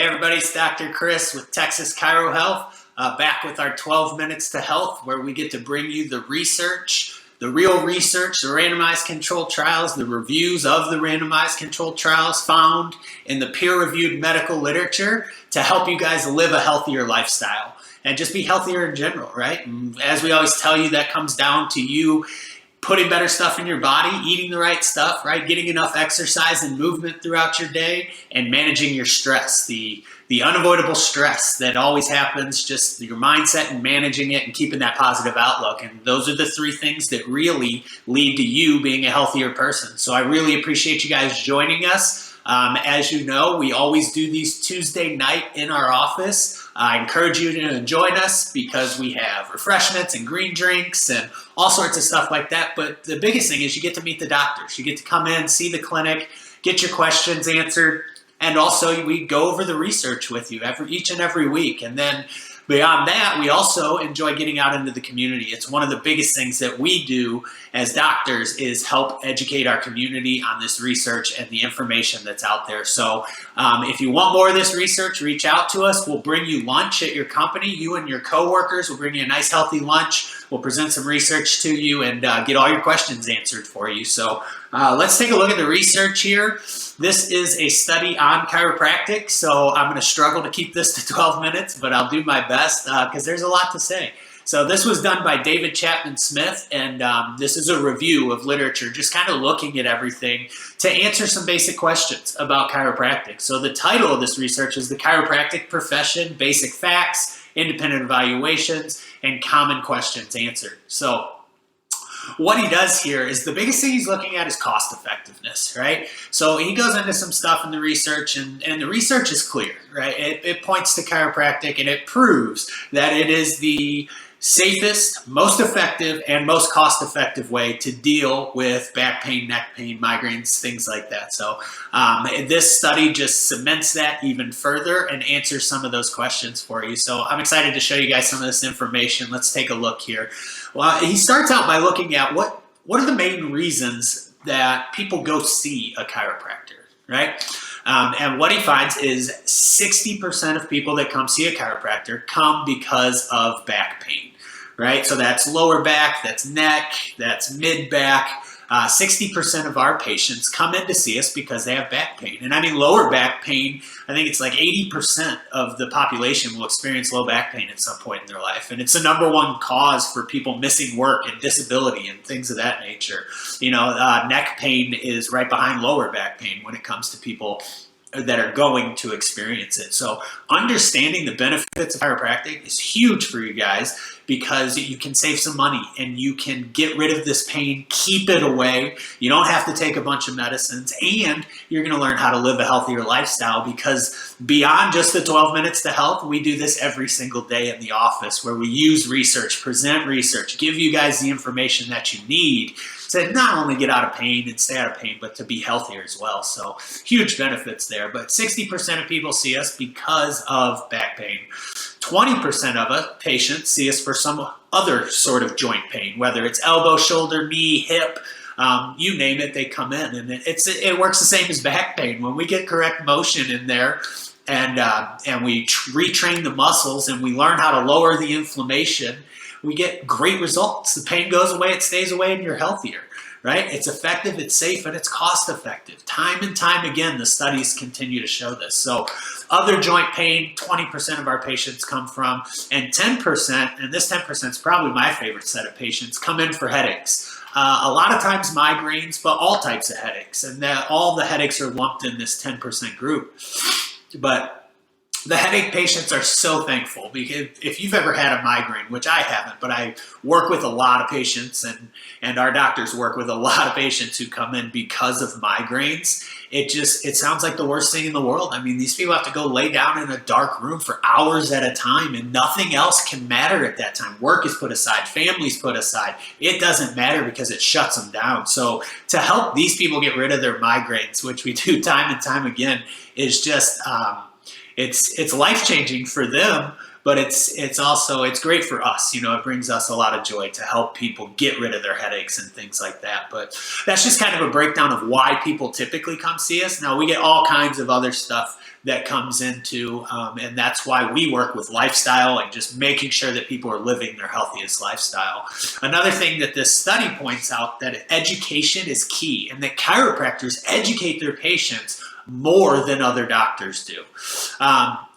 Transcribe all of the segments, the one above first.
everybody, it's Dr. Chris with Texas Chiro Health, back with our 12 Minutes to Health, where we get to bring you the research, the real research, the randomized controlled trials, the reviews of the randomized controlled trials found in the peer-reviewed medical literature to help you guys live a healthier lifestyle and just be healthier in general, right? And as we always tell you, that comes down to you putting better stuff in your body, eating the right stuff, right? Getting enough exercise and movement throughout your day, and managing your stress, the unavoidable stress that always happens, just your mindset and managing it and keeping that positive outlook. And those are the three things that really lead to you being a healthier person. So I really appreciate you guys joining us. As you know, we always do these Tuesday night in our office. I encourage you to join us because we have refreshments and green drinks and all sorts of stuff like that. But the biggest thing is you get to meet the doctors. You get to come in, see the clinic, get your questions answered, and also we go over the research with you each and every week. And then beyond that, we also enjoy getting out into the community. It's one of the biggest things that we do as doctors is help educate our community on this research and the information that's out there. So if you want more of this research, reach out to us. We'll bring you lunch at your company. You and your coworkers will bring you a nice healthy lunch. We'll present some research to you and get all your questions answered for you. So let's take a look at the research here. This is a study on chiropractic, so I'm going to struggle to keep this to 12 minutes, but I'll do my best because there's a lot to say. So this was done by David Chapman Smith, and this is a review of literature, just kind of looking at everything to answer some basic questions about chiropractic. So the title of this research is The Chiropractic Profession, Basic Facts, Independent Evaluations, and Common Questions Answered. So what he does here is the biggest thing he's looking at is cost effectiveness, right? So he goes into some stuff in the research, and the research is clear, right? It points to chiropractic, and it proves that it is the safest, most effective, and most cost-effective way to deal with back pain, neck pain, migraines, things like that. So this study just cements that even further and answers some of those questions for you. So I'm excited to show you guys some of this information. Let's take a look here. Well, he starts out by looking at what are the main reasons that people go see a chiropractor, right? And what he finds is 60% of people that come see a chiropractor come because of back pain, right? So that's lower back, that's neck, that's mid back. 60% of our patients come in to see us because they have back pain. And I mean, lower back pain, I think it's like 80% of the population will experience low back pain at some point in their life. And it's the number one cause for people missing work and disability and things of that nature. You know, neck pain is right behind lower back pain when it comes to people that are going to experience it. So understanding the benefits of chiropractic is huge for you guys because you can save some money and you can get rid of this pain, keep it away. You don't have to take a bunch of medicines, and you're going to learn how to live a healthier lifestyle because beyond just the 12 minutes to health, we do this every single day in the office where we use research, present research, give you guys the information that you need to not only get out of pain and stay out of pain, but to be healthier as well. So huge benefits there. But 60% of people see us because of back pain. 20% of us patients see us for some other sort of joint pain, whether it's elbow, shoulder, knee, hip, you name it, they come in. And it works the same as back pain. When we get correct motion in there and we retrain the muscles and we learn how to lower the inflammation, we get great results. The pain goes away, it stays away, and you're healthier, right? It's effective, it's safe, and it's cost effective. Time and time again, the studies continue to show this. So other joint pain, 20% of our patients come from, and 10%, and this 10% is probably my favorite set of patients, come in for headaches. A lot of times migraines, but all types of headaches, and all the headaches are lumped in this 10% group. But the headache patients are so thankful because if you've ever had a migraine, which I haven't, but I work with a lot of patients and our doctors work with a lot of patients who come in because of migraines, it sounds like the worst thing in the world. I mean, these people have to go lay down in a dark room for hours at a time and nothing else can matter at that time. Work is put aside, family's put aside. It doesn't matter because it shuts them down. So to help these people get rid of their migraines, which we do time and time again, is just, it's life-changing for them, but it's also, it's great for us. You know, it brings us a lot of joy to help people get rid of their headaches and things like that. But that's just kind of a breakdown of why people typically come see us. Now, we get all kinds of other stuff that comes into, and that's why we work with lifestyle and just making sure that people are living their healthiest lifestyle. Another thing that this study points out, that education is key, and that chiropractors educate their patients more than other doctors do.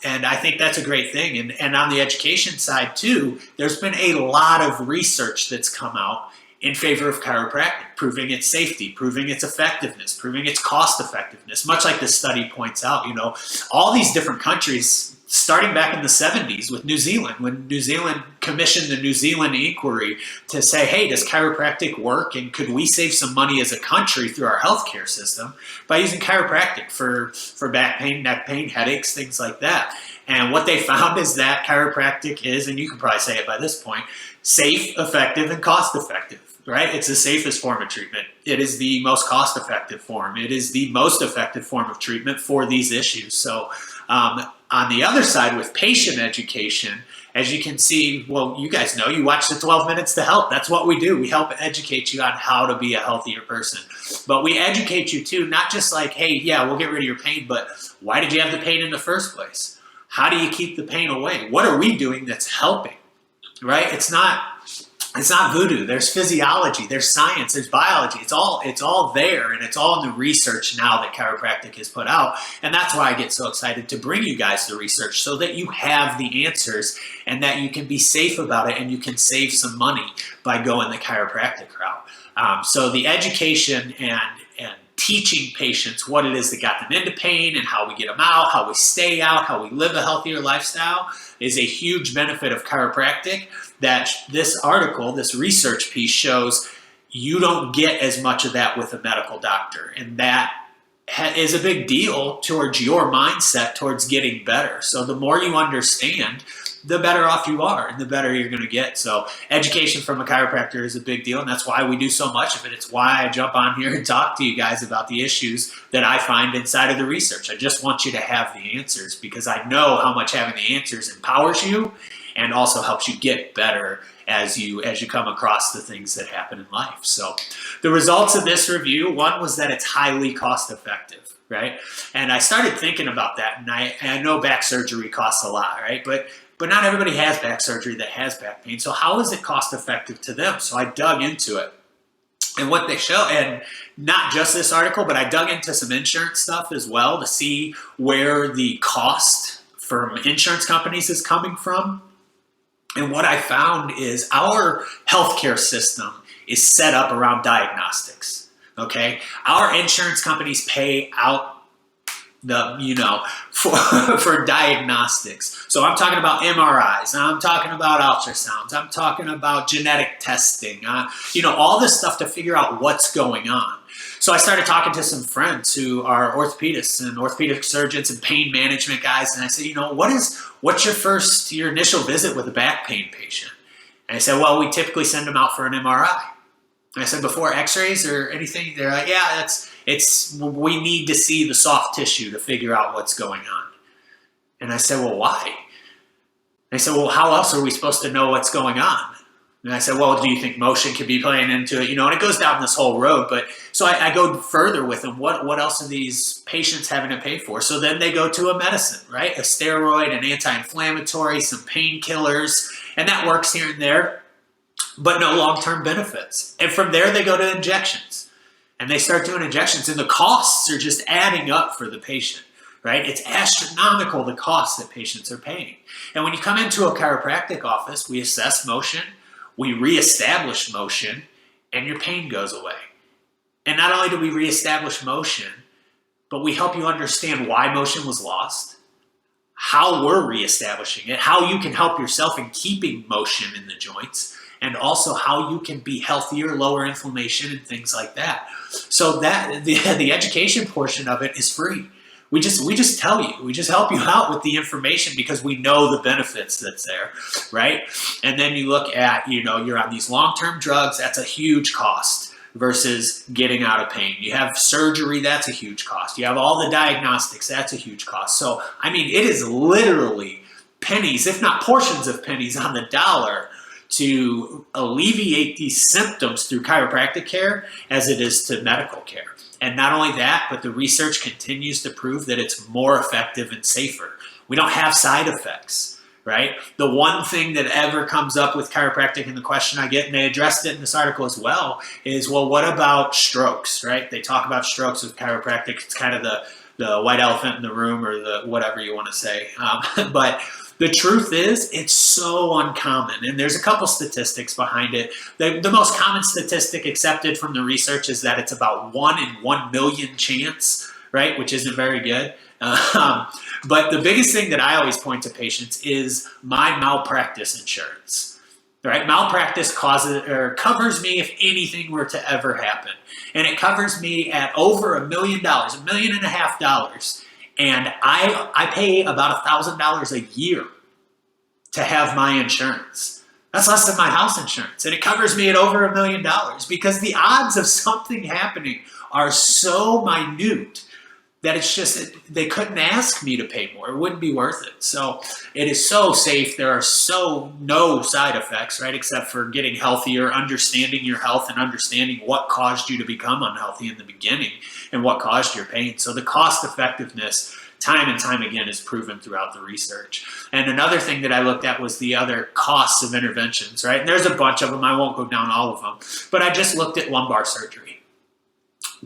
And I think that's a great thing. And on the education side too, there's been a lot of research that's come out in favor of chiropractic, proving its safety, proving its effectiveness, proving its cost effectiveness. Much like this study points out, you know, all these different countries, starting back in the 70s with New Zealand, when New Zealand commissioned the New Zealand inquiry to say, hey, does chiropractic work, and could we save some money as a country through our healthcare system by using chiropractic for back pain, neck pain, headaches, things like that. And what they found is that chiropractic is, and you can probably say it by this point, safe, effective, and cost effective. Right? It's the safest form of treatment. It is the most cost-effective form. It is the most effective form of treatment for these issues. So on the other side, with patient education, as you can see, well, you guys know, you watch the 12 Minutes to Health. That's what we do. We help educate you on how to be a healthier person. But we educate you too, not just like, hey, yeah, we'll get rid of your pain, but why did you have the pain in the first place? How do you keep the pain away? What are we doing that's helping? Right? It's not voodoo. There's physiology, there's science, there's biology. It's all there, and it's all in the research now that chiropractic has put out. And that's why I get so excited to bring you guys the research, so that you have the answers and that you can be safe about it, and you can save some money by going the chiropractic route. So the education and teaching patients what it is that got them into pain, and how we get them out, how we stay out, how we live a healthier lifestyle, is a huge benefit of chiropractic that this article, this research piece, shows you don't get as much of that with a medical doctor. And that is a big deal towards your mindset towards getting better. So the more you understand, the better off you are, and the better you're going to get. So education from a chiropractor is a big deal, and that's why we do so much of it. It's why I jump on here and talk to you guys about the issues that I find inside of the research. I just want you to have the answers, because I know how much having the answers empowers you and also helps you get better as you come across the things that happen in life. So the results of this review, one was that it's highly cost effective. Right? And I started thinking about that, and I know back surgery costs a lot, right? But not everybody has back surgery that has back pain. So how is it cost effective to them? So I dug into it. And what they show, and not just this article, but I dug into some insurance stuff as well to see where the cost from insurance companies is coming from. And what I found is our healthcare system is set up around diagnostics. Okay? Our insurance companies pay out for diagnostics. So I'm talking about MRIs, I'm talking about ultrasounds, I'm talking about genetic testing, all this stuff to figure out what's going on. So I started talking to some friends who are orthopedists and orthopedic surgeons and pain management guys, and I said, what's your initial visit with a back pain patient? And I said, well, we typically send them out for an MRI. And I said, before x-rays or anything? They're like, yeah, we need to see the soft tissue to figure out what's going on. And I said, well, why? And they said, well, how else are we supposed to know what's going on? And I said, well, do you think motion could be playing into it? And it goes down this whole road. But so I go further with them. What else are these patients having to pay for? So then they go to a medicine, right? A steroid, an anti-inflammatory, some painkillers, and that works here and there, but no long-term benefits. And from there, they go to injections. And they start doing injections, and the costs are just adding up for the patient, right? It's astronomical, the costs that patients are paying. And when you come into a chiropractic office, we assess motion, we reestablish motion, and your pain goes away. And not only do we reestablish motion, but we help you understand why motion was lost, how we're reestablishing it, how you can help yourself in keeping motion in the joints, and also how you can be healthier, lower inflammation, and things like that. So that the education portion of it is free. We just tell you, we just help you out with the information because we know the benefits that's there, right? And then you look at, you're on these long-term drugs, that's a huge cost versus getting out of pain. You have surgery, that's a huge cost. You have all the diagnostics, that's a huge cost. So, it is literally pennies, if not portions of pennies on the dollar to alleviate these symptoms through chiropractic care as it is to medical care. And not only that, but the research continues to prove that it's more effective and safer. We don't have side effects, right? The one thing that ever comes up with chiropractic, and the question I get, and they addressed it in this article as well, is, well, what about strokes, right? They talk about strokes with chiropractic. It's kind of the white elephant in the room, or the whatever you want to say. But the truth is, it's so uncommon, and there's a couple statistics behind it. The most common statistic accepted from the research is that it's about 1 in 1 million chance, right? Which isn't very good. But the biggest thing that I always point to patients is my malpractice insurance, right? Malpractice covers me if anything were to ever happen. And it covers me at over $1 million, $1.5 million. And I pay about $1,000 a year to have my insurance. That's less than my house insurance. And it covers me at over $1 million because the odds of something happening are so minute that it's just, they couldn't ask me to pay more. It wouldn't be worth it. So it is so safe. There are no side effects, right? Except for getting healthier, understanding your health, and understanding what caused you to become unhealthy in the beginning and what caused your pain. So the cost effectiveness, time and time again, is proven throughout the research. And another thing that I looked at was the other costs of interventions, right? And there's a bunch of them. I won't go down all of them, but I just looked at lumbar surgery.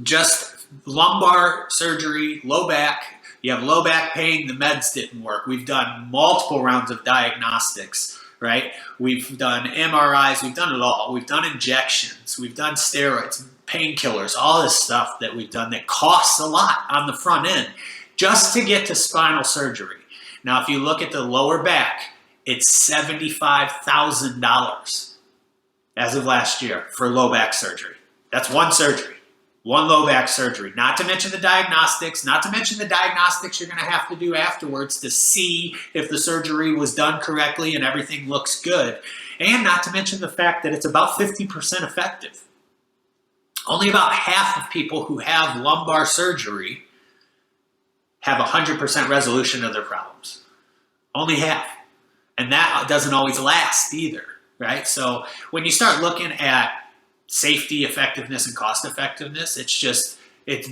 Just lumbar surgery, low back. You have low back pain, the meds didn't work. We've done multiple rounds of diagnostics, right? We've done MRIs, we've done it all. We've done injections, we've done steroids, painkillers, all this stuff that we've done that costs a lot on the front end just to get to spinal surgery. Now, if you look at the lower back, it's $75,000 as of last year for low back surgery. That's one surgery. One low back surgery, not to mention the diagnostics, not to mention the diagnostics you're going to have to do afterwards to see if the surgery was done correctly and everything looks good, and not to mention the fact that it's about 50% effective. Only about half of people who have lumbar surgery have 100% resolution of their problems. Only half. And that doesn't always last either, right? So when you start looking at safety, effectiveness, and cost effectiveness,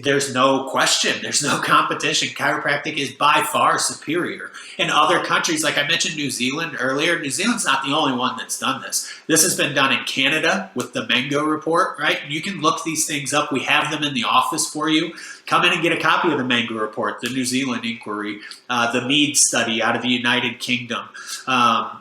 there's no question, there's no competition. Chiropractic is by far superior. In other countries, like I mentioned New Zealand earlier, New Zealand's not the only one that's done this. This has been done in Canada with the Mango report, right? You can look these things up. We have them in the office for you. Come in and get a copy of the Mango report, the New Zealand inquiry, the Mead study out of the United Kingdom.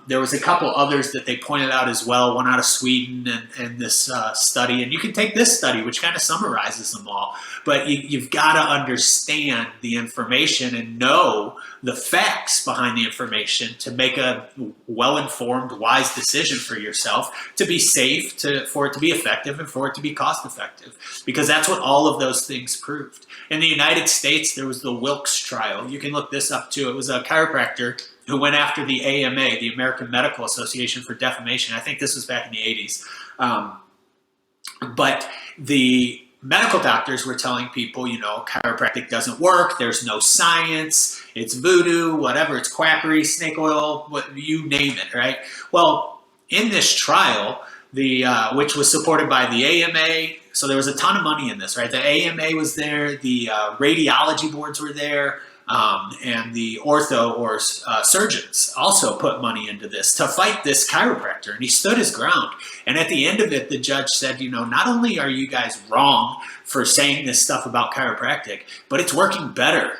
There was a couple others that they pointed out as well, one out of Sweden and this study. And you can take this study, which kind of summarizes them all. But you've got to understand the information and know the facts behind the information to make a well-informed, wise decision for yourself to be safe, for it to be effective, and for it to be cost-effective. Because that's what all of those things proved. In the United States, there was the Wilkes trial. You can look this up too. It was a chiropractor who went after the AMA, the American Medical Association, for defamation. I think this was back in the 80s. But the medical doctors were telling people, chiropractic doesn't work, there's no science, it's voodoo, whatever, it's quackery, snake oil, you name it, right? Well, in this trial, which was supported by the AMA, so there was a ton of money in this, right? The AMA was there, the radiology boards were there, and the ortho or surgeons also put money into this to fight this chiropractor, and he stood his ground. And at the end of it, the judge said, not only are you guys wrong for saying this stuff about chiropractic, but it's working better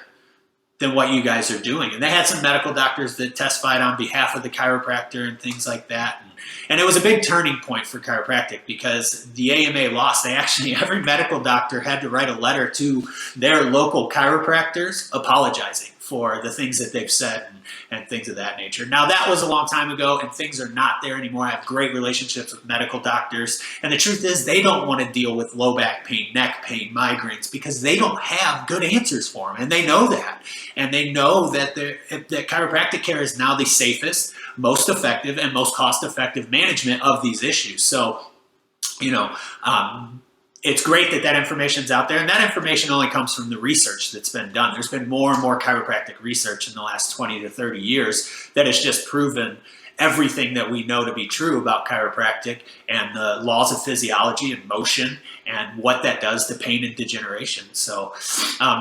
than what you guys are doing. And they had some medical doctors that testified on behalf of the chiropractor and things like that. And it was a big turning point for chiropractic because the AMA lost. Every medical doctor had to write a letter to their local chiropractors apologizing for the things that they've said and things of that nature. Now, that was a long time ago, and things are not there anymore. I have great relationships with medical doctors, and the truth is they don't want to deal with low back pain, neck pain, migraines, because they don't have good answers for them, and they know that. And they know that chiropractic care is now the safest, most effective, and most cost-effective management of these issues. So, it's great that that information's out there, and that information only comes from the research that's been done. There's been more and more chiropractic research in the last 20 to 30 years that has just proven everything that we know to be true about chiropractic and the laws of physiology and motion and what that does to pain and degeneration. So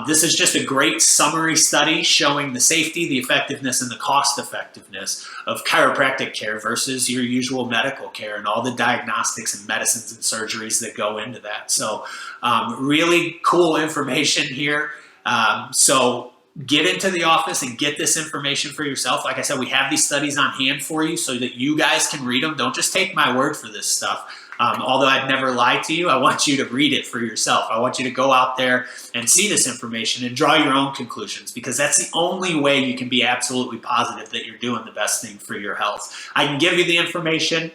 this is just a great summary study showing the safety, the effectiveness, and the cost effectiveness of chiropractic care versus your usual medical care and all the diagnostics and medicines and surgeries that go into that. So really cool information here. So get into the office and get this information for yourself. Like I said, we have these studies on hand for you so that you guys can read them. Don't just take my word for this stuff. Although I'd never lie to you, I want you to read it for yourself. I want you to go out there and see this information and draw your own conclusions, because that's the only way you can be absolutely positive that you're doing the best thing for your health. I can give you the information.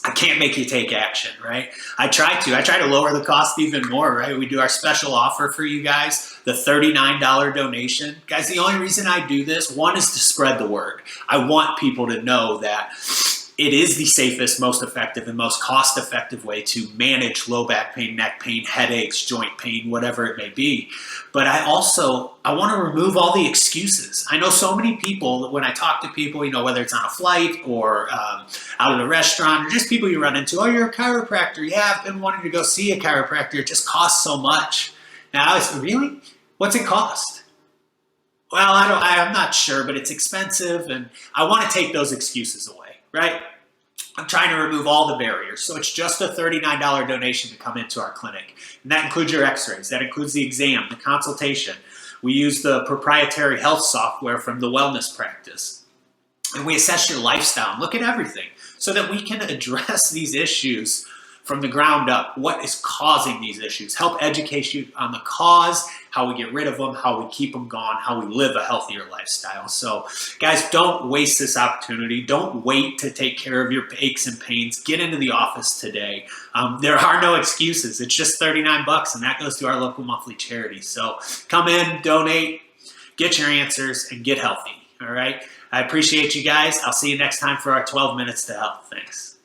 I can't make you take action, right? I try to lower the cost even more, right? We do our special offer for you guys, the $39 donation. Guys, the only reason I do this, one, is to spread the word. I want people to know that it is the safest, most effective, and most cost-effective way to manage low back pain, neck pain, headaches, joint pain, whatever it may be. But I want to remove all the excuses. I know so many people, when I talk to people, whether it's on a flight or out at a restaurant, or just people you run into, oh, you're a chiropractor. Yeah, I've been wanting to go see a chiropractor. It just costs so much. Now, really? What's it cost? Well, I'm not sure, but it's expensive, and I want to take those excuses away, right? I'm trying to remove all the barriers. So it's just a $39 donation to come into our clinic. And that includes your x-rays. That includes the exam, the consultation. We use the proprietary health software from the wellness practice. And we assess your lifestyle and look at everything so that we can address these issues from the ground up. What is causing these issues? Help educate you on the cause, how we get rid of them, how we keep them gone, how we live a healthier lifestyle. So guys, don't waste this opportunity. Don't wait to take care of your aches and pains. Get into the office today. There are no excuses. It's just $39, and that goes to our local monthly charity. So come in, donate, get your answers, and get healthy. All right. I appreciate you guys. I'll see you next time for our 12 Minutes to Health. Thanks.